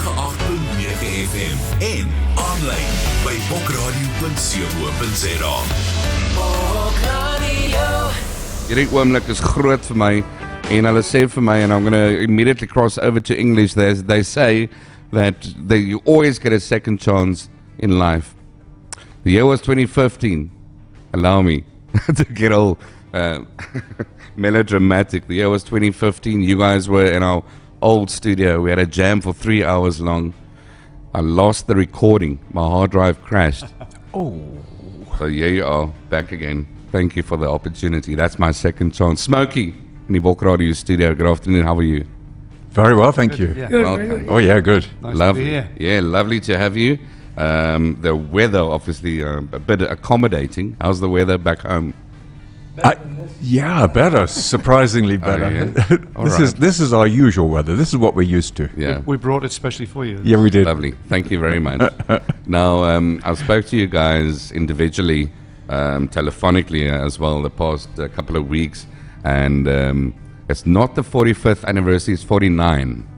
98.9 FM en aanlyn by bokradio.co.za. Hierdie oomblik is groot vir my en hulle sê vir my, and I'm going to immediately cross over to English, they say that you always get a second chance in life. The year was 2015. Allow me to get all melodramatic. The year was 2015. You guys were in our old studio. We had a jam for 3 hours long. I lost the recording. My hard drive crashed. Oh. So here you are, back again. Thank you for the opportunity. That's my second chance. Smokie in the Bokradio studio. Good afternoon. How are you? Very well, thank you. Yeah. Welcome. Oh yeah, good. Nice Lovely. to be here. Yeah, lovely to have you. The weather, obviously, a bit accommodating. How's the weather back home? Yeah, better. Surprisingly better. yeah. All right. This is our usual weather. This is what we're used to. Yeah. We brought it specially for you. Yeah, we did. Lovely. Thank you very much. Now, I spoke to you guys individually, telephonically as well, the past couple of weeks, and it's not the 45th anniversary, it's 49.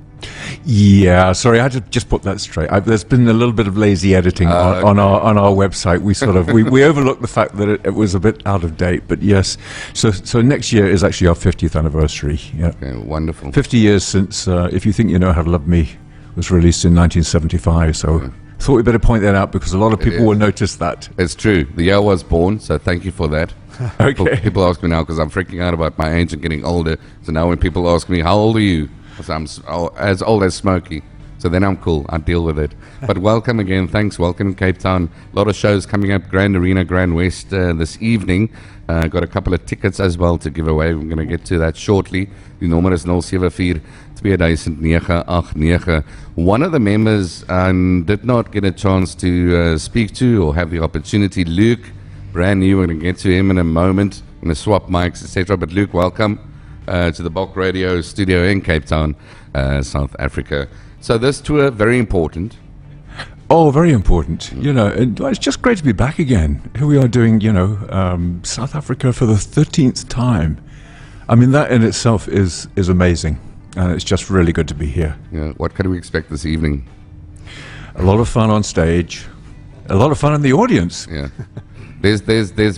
Yeah, sorry, I had to just put that straight. There's been a little bit of lazy editing on our website. We sort of we overlooked the fact that it was a bit out of date, but yes. So next year is actually our 50th anniversary. Yeah, Okay, wonderful. 50 years since If You Think You Know How to Love Me was released in 1975. So thought we better point that out because a lot of people will notice that. It's true. The year I was born, so thank you for that. Okay. People ask me now because I'm freaking out about my age and getting older. So now when people ask me, how old are you? So I'm as old as Smokie. So then I'm cool. I deal with it. But welcome again. Thanks. Welcome Cape Town. A lot of shows coming up. Grand Arena, Grand West this evening. Got a couple of tickets as well to give away. We're going to get to that shortly. Die nommer is 074-2009-89. One of the members did not get a chance to speak to or have the opportunity. Luke, brand new. We're going to get to him in a moment. We're going to swap mics, etc. But Luke, welcome to the Bok Radio studio in Cape Town, South Africa. So this tour, very important. Oh, very important. You know, and it's just great to be back again. Here we are doing, South Africa for the 13th time. I mean, that in itself is amazing. And it's just really good to be here. Yeah, what can we expect this evening? A lot of fun on stage. A lot of fun in the audience. Yeah. There's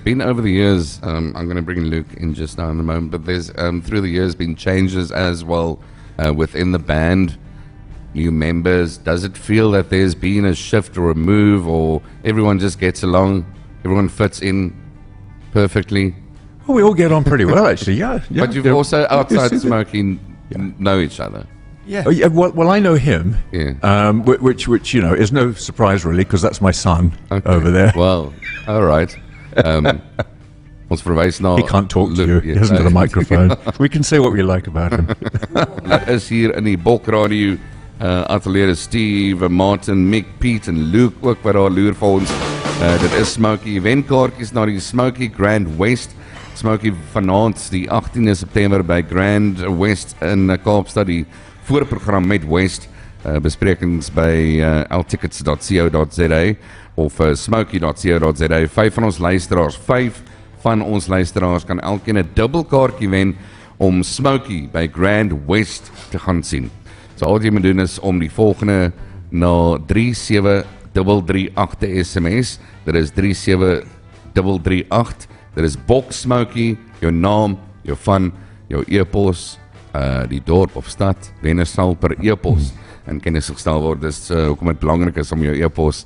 been over the years, I'm going to bring Luke in just now in a moment, but there's through the years been changes as well within the band, new members. Does it feel that there's been a shift or a move, or everyone just gets along, everyone fits in perfectly? Well, we all get on pretty well, actually, yeah. But you've also, outside Smoking, know each other. Yeah. Oh, yeah, well, I know him, Yeah. which is no surprise really, because that's my son over there. Well, all right. Ons verwys na He can't talk to you. He Ja. hasn't got a microphone. We can say what we like about him. Dit is hier in die Bok Radio atelier is Steve, Martin, Mick, Piet en Luke ook wat daar loer vir ons. Dit is Smokie wenkaartjies na die Smokie Grand West. Smokie vanaand die 18de September by Grand West in Kaapstad, die voorprogram met West. Besprekings by ltickets.co.za of smokie.co.za. 5 van ons luisteraars kan elkeen 'n dubbelkaartjie wen om Smokie by Grand West te gaan sien. So al jy moet doen is om die volgende na 37338 te SMS. Dit is 37338. Dit is Bok Smokie, jou naam, jou van, jou e-pos, die dorp of stad, wenner sal per e-pos in kennis gestel word. Dis hoekom dit belangrik is om jou e-pos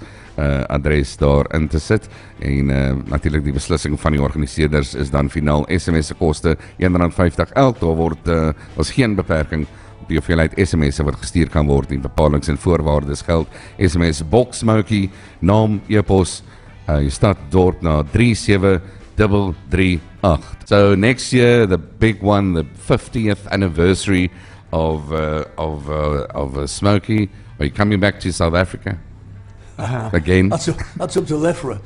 adres daar in te sit. En natuurlik die beslissing van die organiseerders is dan finaal. SMS se koste R1.50 elk. Daar word ons geen beperking op die hoeveelheid SMS'e wat gestuur kan word en bepalings en voorwaardes geld. SMS Bok Smokie, naam, e-pos, jou stad, dorp na 37338. So next year, the big one, the 50th anniversary of Smokie. Are you coming back to South Africa again? That's up to Leffler.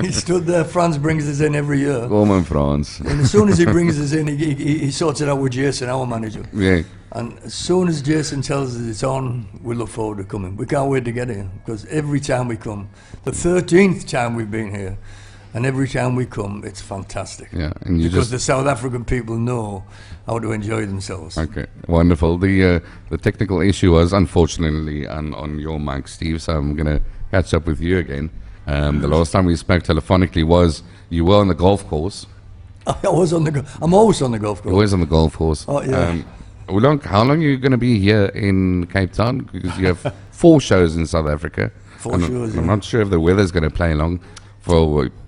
He stood there. Franz brings us in every year. Kom in Frans. And as soon as he brings us in, he sorts it out with Jason, our manager. Yeah. And as soon as Jason tells us it's on, we look forward to coming. We can't wait to get here because every time we come, the 13th time we've been here, And every time we come, it's fantastic. Yeah, and you because just the South African people know how to enjoy themselves. okay, wonderful. The technical issue was unfortunately on your mic, Steve. So I'm gonna catch up with you again. The last time we spoke telephonically was you were on the golf course. I was on the. I'm always on the golf course. Always on the golf course. Oh, yeah. How long are you going to be here in Cape Town? Because you have 4 shows in South Africa. Four shows, I'm yeah. not sure if the weather's going to play along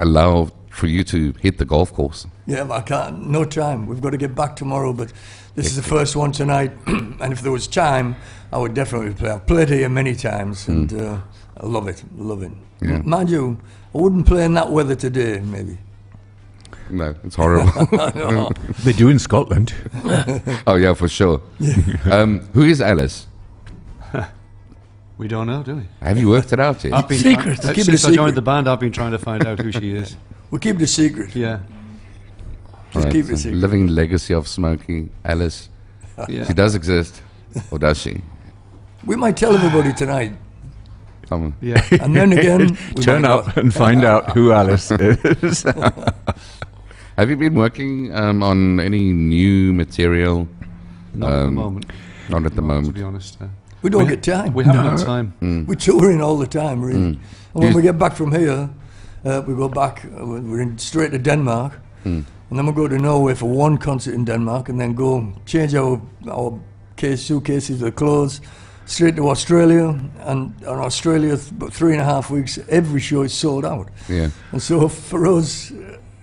allow for you to hit the golf course. Yeah, but I can't. No time. We've got to get back tomorrow. But this is the first one tonight. And if there was time, I would definitely play. I've played here many times, and I love it. Love it. Yeah. Mind you, I wouldn't play in that weather today. Maybe. No, it's horrible. No. They do in Scotland. Oh yeah, for sure. Who is Alice? We don't know, do we? Have you worked it out yet? I've been Secret. Keep it a since I secret. joined the band, I've been trying to find out who she is. We keep it a secret. Yeah, Just Right, keep it a so secret. living legacy of Smokie, Alice. yeah. She does exist, or does she? We might tell everybody tonight, Come on. Yeah. and then again, we Turn might up not. and find out who Alice is. Have you been working on any new material? Not at the moment. Not at the To moment. be honest. We don't get time. We haven't had time. We're touring all the time, really. And when we get back from here, we go back. We're straight to Denmark, and then we go to Norway for one concert in Denmark, and then go change our suitcases with clothes, straight to Australia. And in Australia, about 3.5 weeks, every show is sold out. Yeah. And so for us,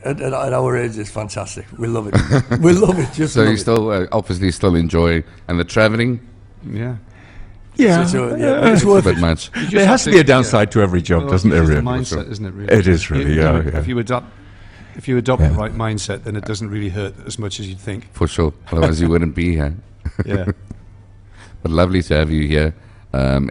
at our age, it's fantastic. We love it. We love it. Just So love you it. still obviously still enjoy, and the traveling Yeah. Yeah, So, it's a worth bit it. much. there has to be a downside to every job, Well, doesn't there? it's Really? the mindset, isn't it? Really, It is really, yeah, yeah. If you adopt the right mindset, then it doesn't really hurt as much as you'd think. For sure. Otherwise you wouldn't be here. Yeah. But lovely to have you here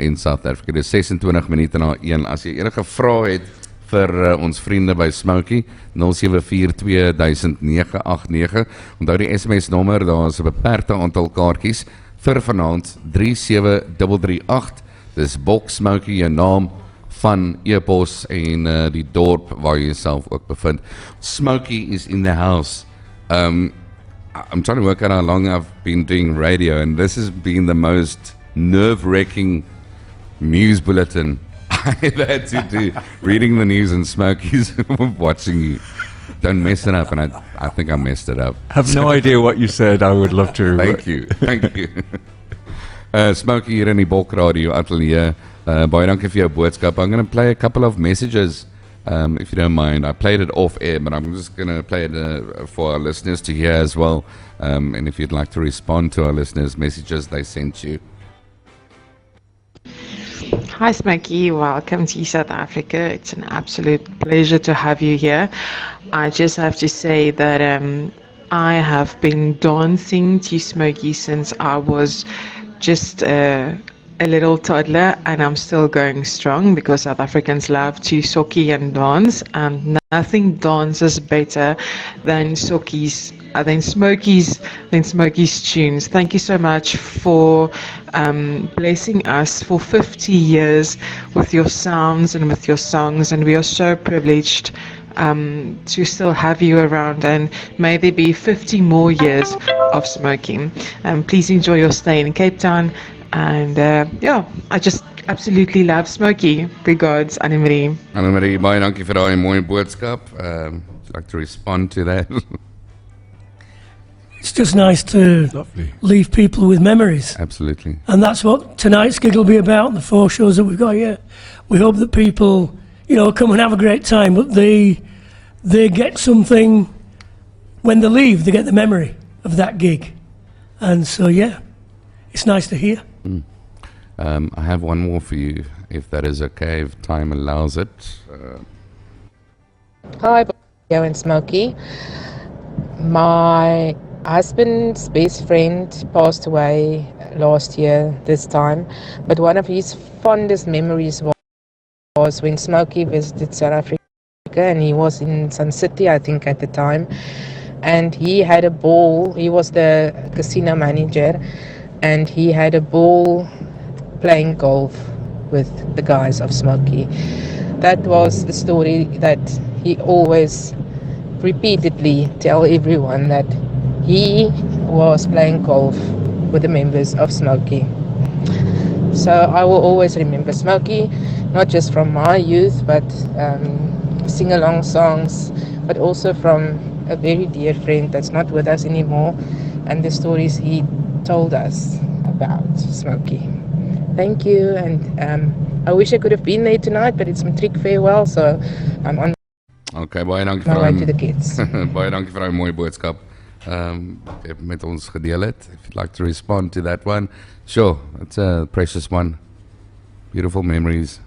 in South Africa. Dit is 26 minute na 1. As jy enige vrae het vir ons vriende by Smokie, 07420989. Onthou die SMS nommer, daar is 'n beperkte aantal kaartjies vir vanaand 37338. Dis Bok Smokie, jou naam van e-pos en die dorp waar jy jouself ook bevind. Smokie is in the house. I'm trying to work out how long I've been doing radio, and this has been the most nerve-wracking news bulletin I've had to do. Reading the news and Smokie's watching you. Don't mess it up, and I think I messed it up. Have no idea what you said. I would love to. Thank you, thank you. Smokie hier in die Bok Radio Atelier. Baie dankie vir jou boodskap. I'm going to play a couple of messages, if you don't mind. I played it off air, but I'm just going to play it for our listeners to hear as well. And if you'd like to respond to our listeners' messages they sent you. Hi Smokie, welcome to South Africa. It's an absolute pleasure to have you here. I just have to say that I have been dancing to Smokie since I was just a little toddler, and I'm still going strong because South Africans love to socky and dance, and nothing dances better than Smokie's tunes. Thank you so much for blessing us for 50 years with your sounds and with your songs, and we are so privileged to still have you around, and may there be 50 more years of smoking. Please enjoy your stay in Cape Town, and I just absolutely love Smokie. Regards, Anne-Marie. Anne-Marie, baie dankie vir daai mooi boodskap. Would you like to respond to that? It's just nice to Lovely. leave people with memories. Absolutely. And that's what tonight's gig will be about, the 4 shows that we've got here. We hope that people, come and have a great time, but they get something when they leave, they get the memory of that gig. And so, it's nice to hear. I have one more for you, if that is okay, if time allows it. Hi, Bo and Smokie. My husband's best friend passed away last year this time, but one of his fondest memories was when Smokie visited South Africa, and he was in Sun City, I think, at the time, and he had a ball. He was the casino manager, and he had a ball playing golf with the guys of Smokie. That was the story that he always repeatedly tell everyone that he was playing golf with the members of Smokie. So I will always remember Smokie, not just from my youth, but sing-along songs, but also from a very dear friend that's not with us anymore, and the stories he told us about Smokie. Thank you, and I wish I could have been there tonight, but it's matriek farewell, so I'm on Okay, baie dankie my vir way daai to the kids. baie dankie vir daai mooi boodskap. Wat met ons gedeel het. If you'd like to respond to that one, sure, it's a precious one. Beautiful memories.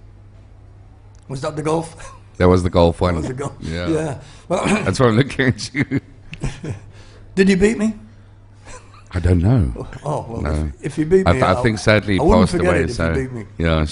Was that the golf? That was the golf one. Was the golf? Yeah. Well, That's why I'm looking at you. did you beat me? I don't know. Oh, well, No. if you beat me, I think sadly he I wouldn't passed forget away. it if So you beat me. yeah.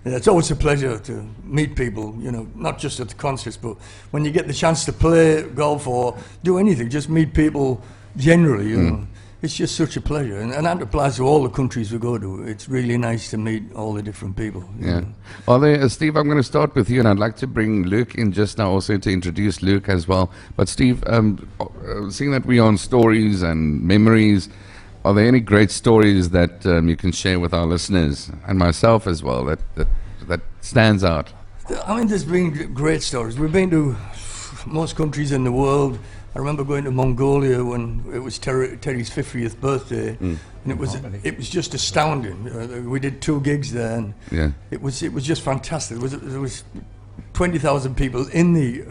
Yeah, it's always a pleasure to meet people, you know, not just at the concerts, but when you get the chance to play golf or do anything, just meet people generally, you know. It's just such a pleasure. And that applies to all the countries we go to. It's really nice to meet all the different people. you Yeah. know. Well, there, Steve, I'm going to start with you, and I'd like to bring Luke in just now also to introduce Luke as well. But Steve, seeing that we are on stories and memories, are there any great stories that you can share with our listeners and myself as well that stands out? I mean, there's been great stories. We've been to most countries in the world. I remember going to Mongolia when it was Terry's 50th birthday, and it was just astounding. We did 2 gigs there, and Yeah. it was just fantastic. There was 20,000 people in the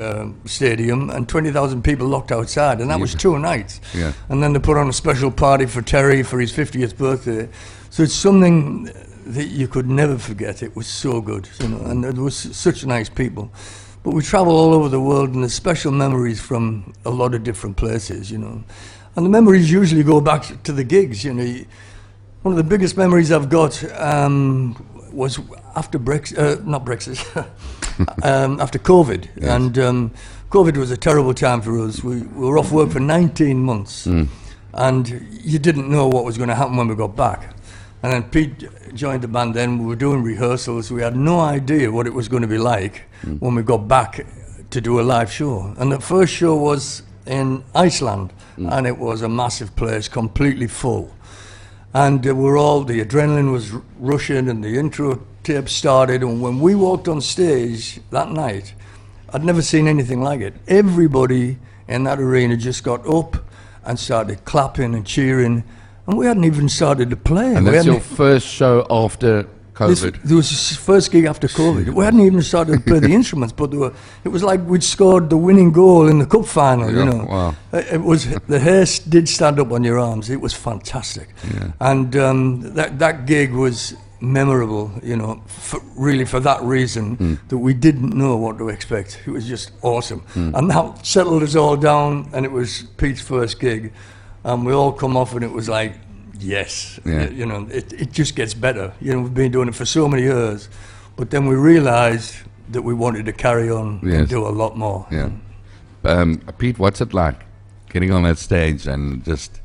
stadium and 20,000 people locked outside, and that was 2 nights. Yeah. And then they put on a special party for Terry for his 50th birthday. So it's something that you could never forget. It was so good, you know, and there was such nice people. But we travel all over the world, and there's special memories from a lot of different places, you know. And the memories usually go back to the gigs, you know. One of the biggest memories I've got was after Brexit, not Brexit, after COVID. Yes. And COVID was a terrible time for us. We were off work for 19 months, and you didn't know what was going to happen when we got back. And then Pete joined the band then. We were doing rehearsals. We had no idea what it was going to be like when we got back to do a live show. And the first show was in Iceland, and it was a massive place, completely full. And the adrenaline was rushing, and the intro tape started. And when we walked on stage that night, I'd never seen anything like it. Everybody in that arena just got up and started clapping and cheering. And we hadn't even started to play. And We that's hadn't- your first show after COVID. There was his first gig after COVID. We hadn't even started to play the instruments, but it was like we'd scored the winning goal in the cup final, you Yeah, know. wow. It was, the hair did stand up on your arms. It was fantastic. Yeah. And that gig was memorable, you know, really for that reason, that we didn't know what to expect. It was just awesome. And that settled us all down, and it was Pete's first gig. And we all come off, and it was like, yes, Yeah. you know, it just gets better. You know, we've been doing it for so many years, but then we realised that we wanted to carry on Yes. and do a lot more. Yeah. Pete, what's it like getting on that stage and just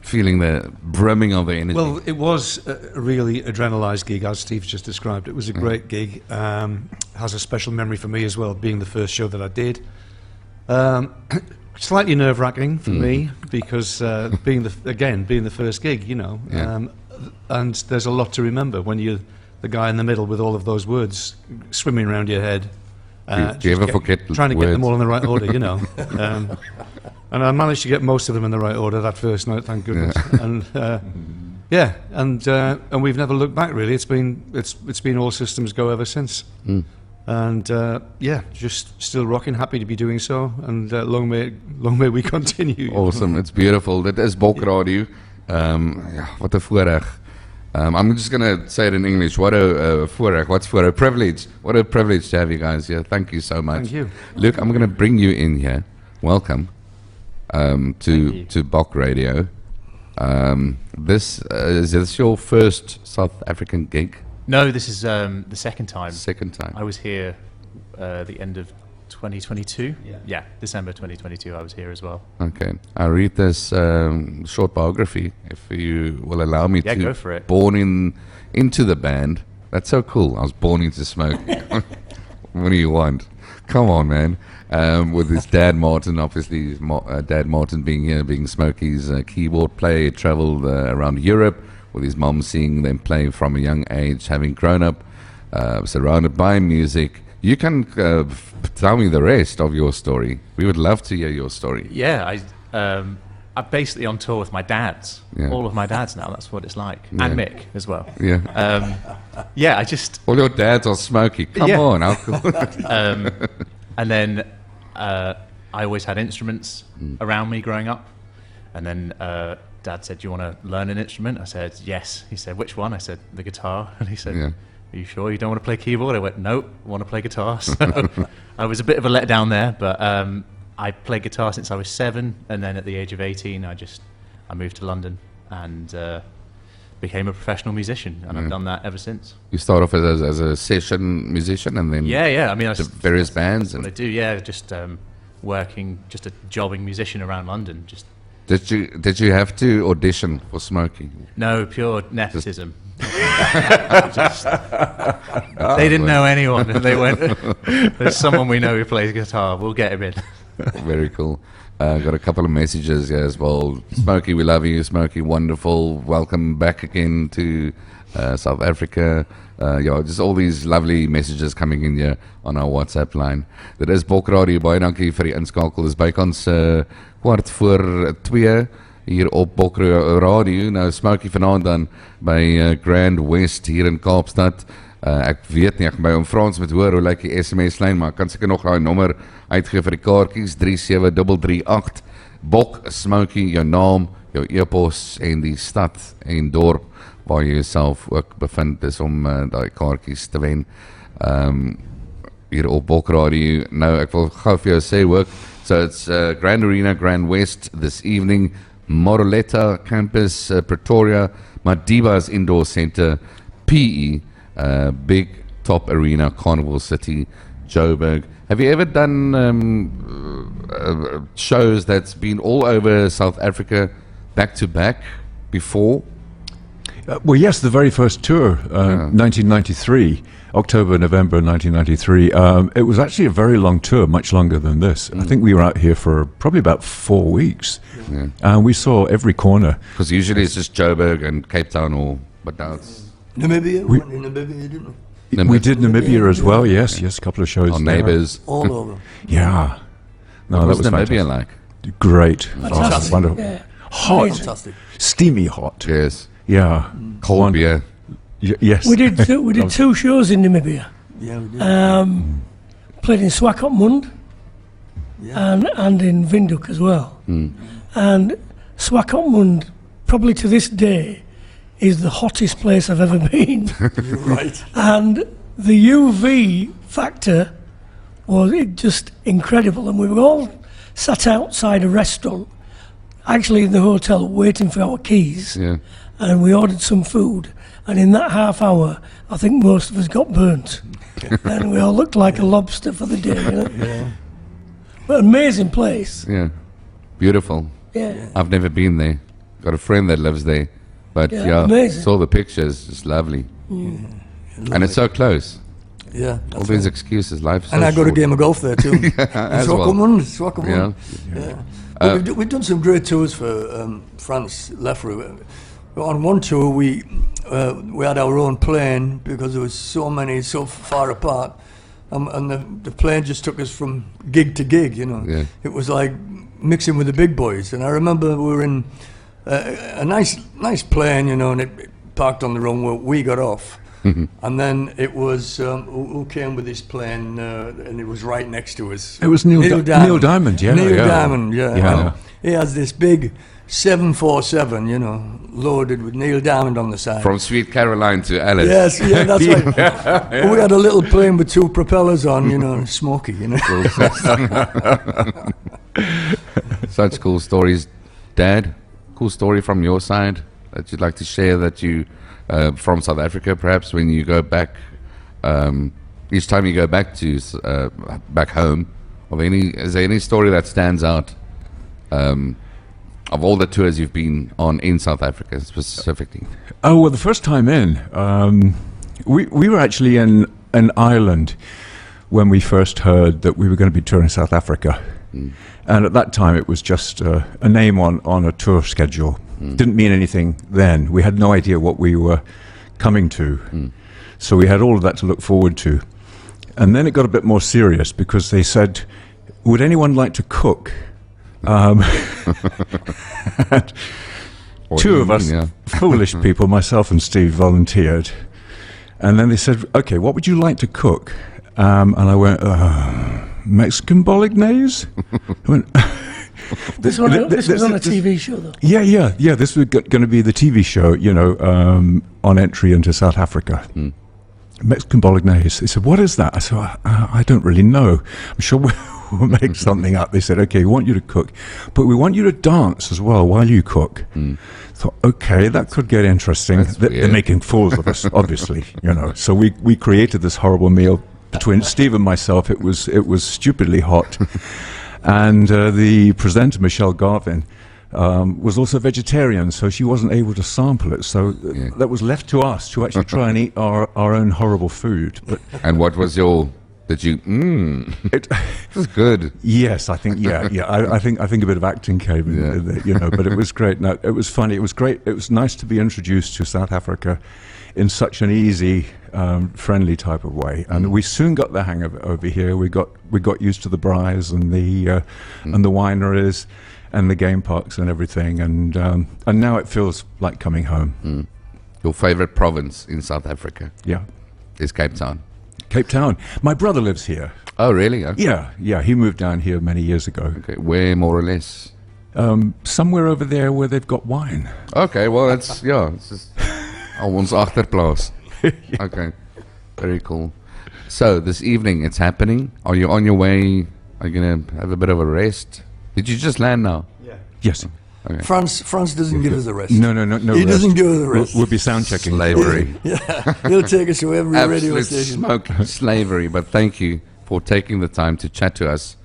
feeling the brimming of the energy? Well, it was a really adrenalised gig, as Steve's just described. It was a great gig. Has a special memory for me as well, being the first show that I did. Slightly nerve-wracking for me because being the first gig, you know, Yeah. and there's a lot to remember when you're the guy in the middle with all of those words swimming around your head. Do you just ever forget trying to get them words? all in the right order, you know. And I managed to get most of them in the right order that first night, thank goodness. And and we've never looked back really. It's been all systems go ever since. And just still rocking, happy to be doing so, and long may we continue. Awesome, it's beautiful. Dit is Bulk Radio. Ja, wat 'n voorreg. I'm just going to say it in English. What a voorreg. What's for a privilege. What a privilege to have you guys here. Thank you so much. Thank you. Luke, I'm going to bring you in here. Welcome to Bulk Radio. Is this your first South African gig? No, this is the second time. Second time. I was here the end of 2022. Yeah, December 2022 I was here as well. Okay. I'll read this short biography, if you will allow me Yeah, to. go for it. Born into the band. That's so cool. I was born into smoke. What do you want? Come on, man. With his dad Martin, obviously his dad Martin being here, being Smokie's keyboard player, he travelled around Europe with his mom, seeing them play from a young age, having grown up surrounded by music. You can tell me the rest of your story. We would love to hear your story. Yeah, I'm basically on tour with my dads. Yeah. All of my dads now. That's what it's like, Yeah. and Mick as well. Yeah. Yeah, I just All your dads are Smokie. Come Yeah. on, how cool. and then I always had instruments around me growing up, and then Dad said, "Do you want to learn an instrument?" I said, "Yes." He said, "Which one?" I said, "The guitar." And he said, Yeah. "Are you sure you don't want to play keyboard?" I went, "Nope, I want to play guitar." So I was a bit of a letdown there, but I played guitar since I was 7, and then at the age of 18, I moved to London and became a professional musician, and I've done that ever since. You start off as a session musician, and then Yeah. I mean, to various bands. what I And do. Yeah, just working, just a jobbing musician around London. Just did you have to audition for Smokie? no pure nepotism. They didn't know anyone, and they went, "There's someone we know who plays guitar. We'll get him in." Very cool. Got a couple of messages here as well. Smokie, we love you. Smokie, wonderful. Welcome back again to South Africa. Just all these lovely messages coming in here on our WhatsApp line. Dit is Bok Radio. Baie dankie vir die inskakel. Dis bykans 2:15 hier op Bok Radio. Nou Smokie vanaand dan by Grand West hier in Kaapstad. Ek weet nie, ek gaan by hom Frans met hoor hoe lyk die SMS-lyn, maar ek kan seker nog daai nommer uitgee vir die kaartjies 37338. Bok Smokie, jou naam, jou e-pos en die stad en dorp waar jy jouself ook bevind is om daai kaartjies te wen. Hier op Bok Radio. Nou ek wil gou vir jou sê ook, so it's Grand Arena, Grand West this evening, Moroleta Campus, Pretoria, Madiba's Indoor Centre, PE, Big Top Arena, Carnival City, Joburg. Have you ever done shows that's been all over South Africa back to back before? Well, yes, the very first tour, 1993, October, November 1993. It was actually a very long tour, much longer than this. I think we were out here for probably about 4 weeks. Yeah. And we saw every corner. Because usually it's just Joburg and Cape Town, but now it's Namibia, we went to Namibia, didn't we? We did Namibia as well, yes, a couple of shows our there. neighbours. All over. Yeah. No, What that was was Namibia fantastic. like? Great. Fantastic, Wonderful. yeah. Hot. Fantastic. Steamy hot. Yes. Yeah. Cold beer. Yes. We did two shows in Namibia. Yeah, we did. Played in Swakopmund Yeah. and in Windhoek as well. And Swakopmund, probably to this day, is the hottest place I've ever been. You're right. And the UV factor was just incredible. And we were all sat outside a restaurant, actually in the hotel, waiting for our keys. Yeah. And we ordered some food. And in that half hour, I think most of us got burnt. And we all looked like a lobster for the day. You know? Yeah. But amazing place. Yeah. Beautiful. Yeah. I've never been there. Got a friend that lives there. But Yeah, yeah, amazing. saw the pictures. It's lovely. And it's so close. Yeah. All that's these right. excuses. Life is And so I got a short. game of golf there too. as well. Swakopmund. Yeah. Yeah. But we've done some great tours for France, Lefroy. On one tour, we had our own plane because there was so many so far apart, and the plane just took us from gig to gig. You know, Yeah. it was like mixing with the big boys. And I remember we were in a nice plane, you know, and it parked on the runway. We got off. And then it was who came with this plane, and it was right next to us. It was Neil Diamond, yeah. Neil yeah. Diamond, yeah. Yeah. And he has this big 747, you know, loaded with Neil Diamond on the side. From Sweet Caroline to Alice. Yes, yeah, that's right. We had a little plane with 2 propellers on, you know, Smokie, you know. Such cool stories. Dad, cool story from your side that you'd like to share that you, from South Africa perhaps, when you go back, each time you go back to, back home, is there any story that stands out of all the tours you've been on in South Africa specifically? Oh, well, the first time in, we were actually in Ireland when we first heard that we were going to be touring South Africa. And at that time, it was just a name on a tour schedule. Didn't mean anything then. We had no idea what we were coming to. So we had all of that to look forward to. And then it got a bit more serious because they said, would anyone like to cook? Two of us, foolish people, myself and Steve, volunteered. And then they said, okay, what would you like to cook? And I went, Mexican bolognese? I went, This was on a TV show, though. Yeah. This was going to be the TV show, on entry into South Africa. Mexican bolognese. They said, what is that? I said, I don't really know. I'm sure we'll make something up. They said, okay, we want you to cook, but we want you to dance as well while you cook. Thought, okay, that could get interesting. They're making fools of us, obviously, So we created this horrible meal between Steve and myself. It was stupidly hot. And the presenter, Michelle Garvin, was also vegetarian, so she wasn't able to sample it. So that was left to us to actually try and eat our own horrible food. But And what was your? Did you? It was good. Yes, I think. Yeah. I think a bit of acting came in, But it was great. No, it was funny. It was great. It was nice to be introduced to South Africa in such an easy, friendly type of way, and we soon got the hang of it over here. We got used to the braais and the wineries and the game parks and everything, and now it feels like coming home. Your favorite province in South Africa? Yeah, is Cape Town. Cape Town. My brother lives here. Oh, really? Okay. Yeah. He moved down here many years ago. Okay, where more or less? Somewhere over there where they've got wine. Okay, well it's just ons agterplaas. Okay, very cool. So this evening it's happening. Are you on your way? Are you gonna have a bit of a rest? Did you just land now? Yeah. Yes. Okay. France doesn't give us a rest. No. He doesn't give us a rest. We'll be sound checking. Slavery. He'll take us to every radio Absolute station. smoking slavery. But thank you for taking the time to chat to us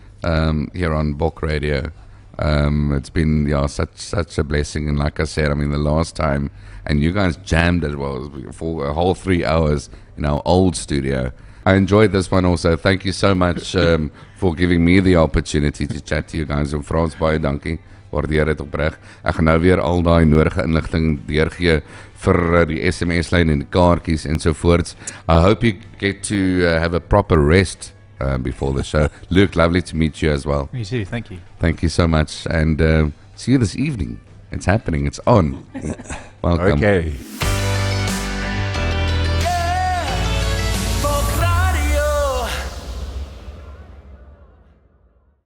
here on Bok Radio. It's been such a blessing, and like I said, I mean the last time, and you guys jammed as well for a whole 3 hours in our old studio. I enjoyed this one also. Thank you so much for giving me the opportunity to chat to you guys. En Frans, baie dankie. Waardeer dit opreg. Ek gaan nou weer al daai nodige inligting deurgee vir die SMS-lyn en die kaartjies en so voorts. I hope you get to have a proper rest before the show. Luke, lovely to meet you as well. You too, thank you. Thank you so much, and see you this evening. It's happening. It's on. Welcome. Okay.